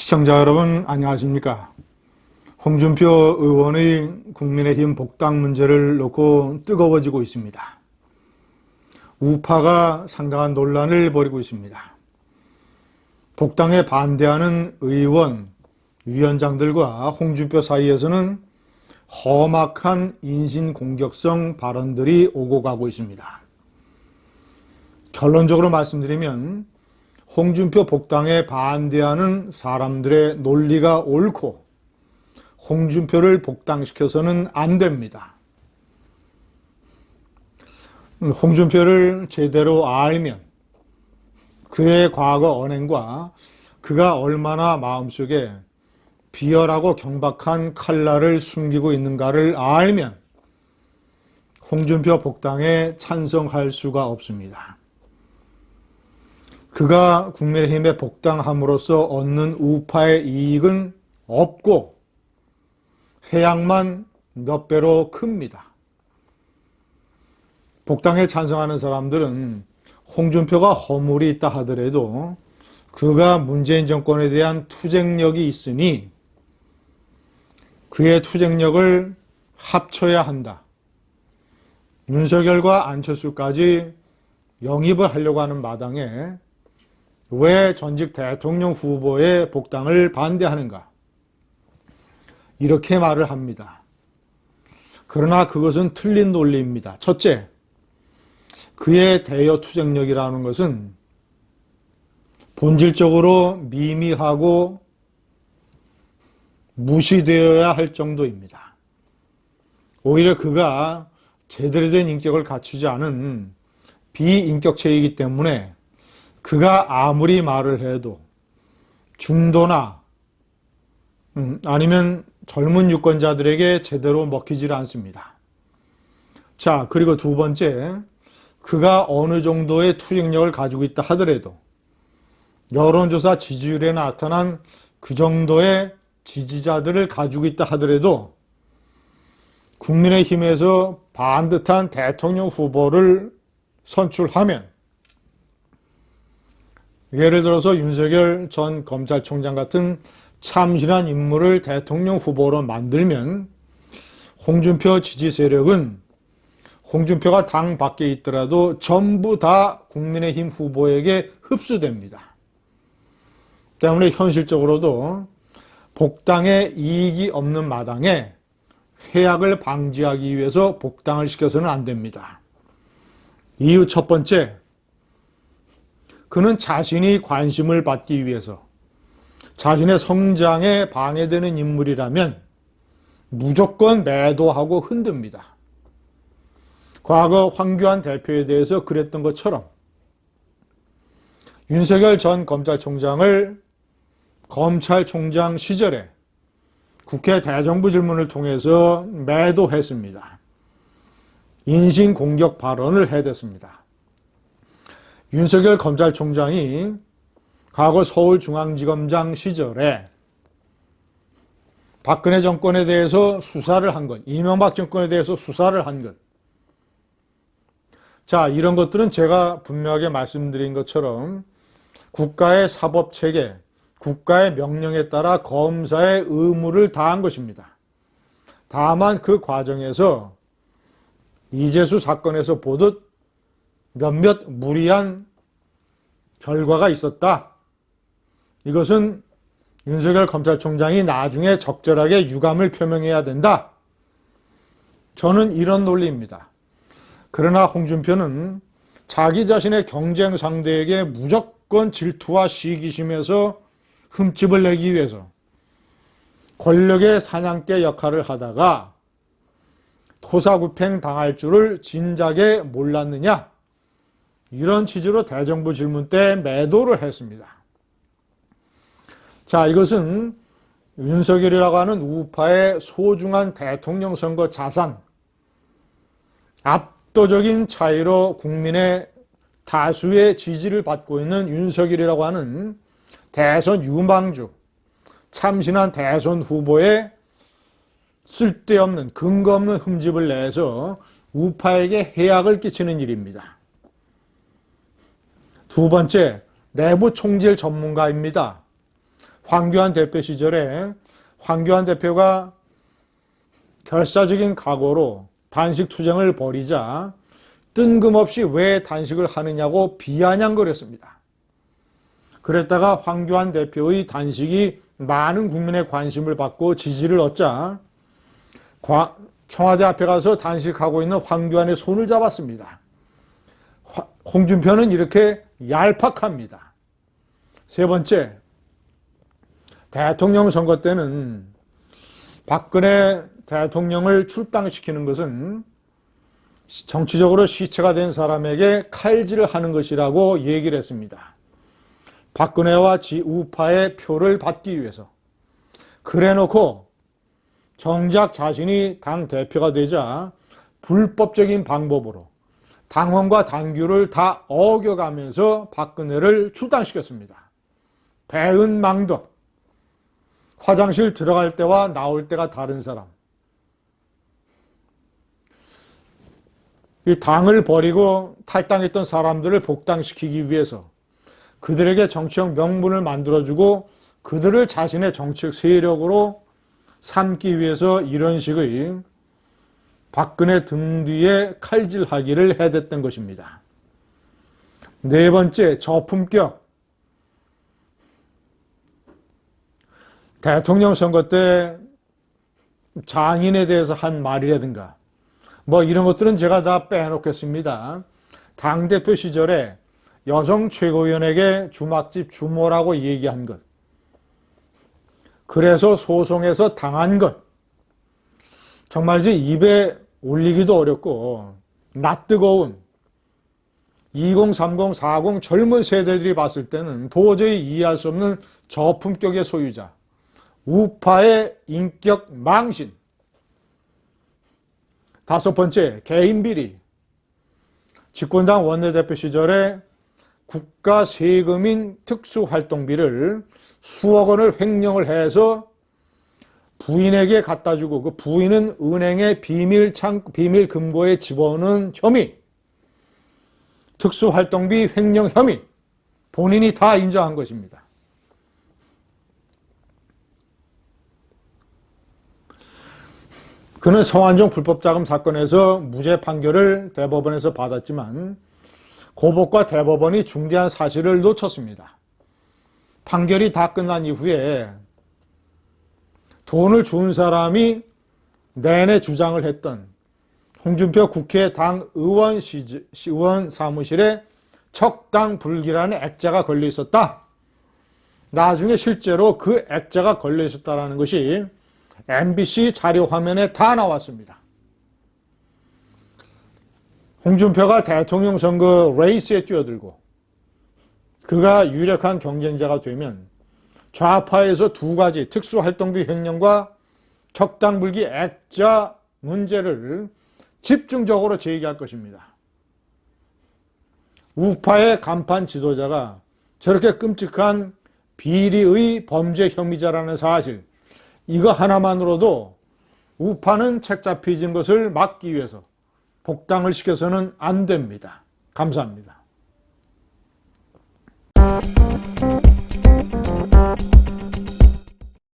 시청자 여러분 안녕하십니까? 홍준표 의원의 국민의힘 복당 문제를 놓고 뜨거워지고 있습니다. 우파가 상당한 논란을 벌이고 있습니다. 복당에 반대하는 의원, 위원장들과 홍준표 사이에서는 험악한 인신공격성 발언들이 오고 가고 있습니다. 결론적으로 말씀드리면 홍준표 복당에 반대하는 사람들의 논리가 옳고 홍준표를 복당시켜서는 안 됩니다. 홍준표를 제대로 알면 그의 과거 언행과 그가 얼마나 마음속에 비열하고 경박한 칼날을 숨기고 있는가를 알면 홍준표 복당에 찬성할 수가 없습니다. 그가 국민의힘에 복당함으로써 얻는 우파의 이익은 없고 해악만 몇 배로 큽니다. 복당에 찬성하는 사람들은 홍준표가 허물이 있다 하더라도 그가 문재인 정권에 대한 투쟁력이 있으니 그의 투쟁력을 합쳐야 한다. 윤석열과 안철수까지 영입을 하려고 하는 마당에 왜 전직 대통령 후보의 복당을 반대하는가? 이렇게 말을 합니다. 그러나 그것은 틀린 논리입니다. 첫째, 그의 대여 투쟁력이라는 것은 본질적으로 미미하고 무시되어야 할 정도입니다. 오히려 그가 제대로 된 인격을 갖추지 않은 비인격체이기 때문에 그가 아무리 말을 해도 중도나 아니면 젊은 유권자들에게 제대로 먹히질 않습니다. 자, 그리고 두 번째, 그가 어느 정도의 투쟁력을 가지고 있다 하더라도 여론조사 지지율에 나타난 그 정도의 지지자들을 가지고 있다 하더라도 국민의힘에서 반듯한 대통령 후보를 선출하면 예를 들어서 윤석열 전 검찰총장 같은 참신한 인물을 대통령 후보로 만들면 홍준표 지지 세력은 홍준표가 당 밖에 있더라도 전부 다 국민의힘 후보에게 흡수됩니다. 때문에 현실적으로도 복당에 이익이 없는 마당에 해악을 방지하기 위해서 복당을 시켜서는 안 됩니다. 이유 첫 번째, 그는 자신이 관심을 받기 위해서 자신의 성장에 방해되는 인물이라면 무조건 매도하고 흔듭니다. 과거 황교안 대표에 대해서 그랬던 것처럼 윤석열 전 검찰총장을 검찰총장 시절에 국회 대정부 질문을 통해서 매도했습니다. 인신공격 발언을 해댔습니다. 윤석열 검찰총장이 과거 서울중앙지검장 시절에 박근혜 정권에 대해서 수사를 한 것, 이명박 정권에 대해서 수사를 한 것. 자, 이런 것들은 제가 분명하게 말씀드린 것처럼 국가의 사법체계, 국가의 명령에 따라 검사의 의무를 다한 것입니다. 다만 그 과정에서 이재수 사건에서 보듯 몇몇 무리한 결과가 있었다. 이것은 윤석열 검찰총장이 나중에 적절하게 유감을 표명해야 된다. 저는 이런 논리입니다. 그러나 홍준표는 자기 자신의 경쟁 상대에게 무조건 질투와 시기심에서 흠집을 내기 위해서 권력의 사냥개 역할을 하다가 토사구팽 당할 줄을 진작에 몰랐느냐? 이런 취지로 대정부 질문 때 매도를 했습니다. 자, 이것은 윤석열이라고 하는 우파의 소중한 대통령 선거 자산, 압도적인 차이로 국민의 다수의 지지를 받고 있는 윤석열이라고 하는 대선 유망주, 참신한 대선 후보의 쓸데없는 근거 없는 흠집을 내서 우파에게 해악을 끼치는 일입니다. 두 번째, 내부 총질 전문가입니다. 황교안 대표 시절에 황교안 대표가 결사적인 각오로 단식 투쟁을 벌이자 뜬금없이 왜 단식을 하느냐고 비아냥거렸습니다. 그랬다가 황교안 대표의 단식이 많은 국민의 관심을 받고 지지를 얻자 청와대 앞에 가서 단식하고 있는 황교안의 손을 잡았습니다. 홍준표는 이렇게 얄팍합니다. 세 번째, 대통령 선거 때는 박근혜 대통령을 출당시키는 것은 정치적으로 시체가 된 사람에게 칼질을 하는 것이라고 얘기를 했습니다. 박근혜와 우파의 표를 받기 위해서. 그래놓고 정작 자신이 당 대표가 되자 불법적인 방법으로 당헌과 당규를 다 어겨가면서 박근혜를 출당시켰습니다. 배은망덕. 화장실 들어갈 때와 나올 때가 다른 사람. 이 당을 버리고 탈당했던 사람들을 복당시키기 위해서 그들에게 정치적 명분을 만들어주고 그들을 자신의 정치적 세력으로 삼기 위해서 이런 식의 박근혜 등 뒤에 칼질하기를 해댔던 것입니다. 네 번째, 저품격. 대통령 선거 때 장인에 대해서 한 말이라든가 이런 것들은 제가 다 빼놓겠습니다. 당대표 시절에 여성 최고위원에게 주막집 주모라고 얘기한 것. 그래서 소송에서 당한 것. 정말이지 입에 올리기도 어렵고 낯뜨거운 20, 30, 40 젊은 세대들이 봤을 때는 도저히 이해할 수 없는 저품격의 소유자. 우파의 인격 망신. 다섯 번째, 개인 비리. 집권당 원내대표 시절에 국가 세금인 특수활동비를 수억 원을 횡령을 해서 부인에게 갖다 주고 그 부인은 은행의 비밀 금고에 집어넣은 혐의. 특수활동비 횡령 혐의. 본인이 다 인정한 것입니다. 그는 성완종 불법자금 사건에서 무죄 판결을 대법원에서 받았지만 고법과 대법원이 중대한 사실을 놓쳤습니다. 판결이 다 끝난 이후에 돈을 준 사람이 내내 주장을 했던 홍준표 국회 당 의원 사무실에 척당불기라는 액자가 걸려 있었다. 나중에 실제로 그 액자가 걸려 있었다는 것이 MBC 자료 화면에 다 나왔습니다. 홍준표가 대통령 선거 레이스에 뛰어들고 그가 유력한 경쟁자가 되면 좌파에서 두 가지 특수활동비 횡령과 척당불기 액자 문제를 집중적으로 제기할 것입니다. 우파의 간판 지도자가 저렇게 끔찍한 비리의 범죄 혐의자라는 사실, 이거 하나만으로도 우파는 책 잡히진 것을 막기 위해서 복당을 시켜서는 안 됩니다. 감사합니다.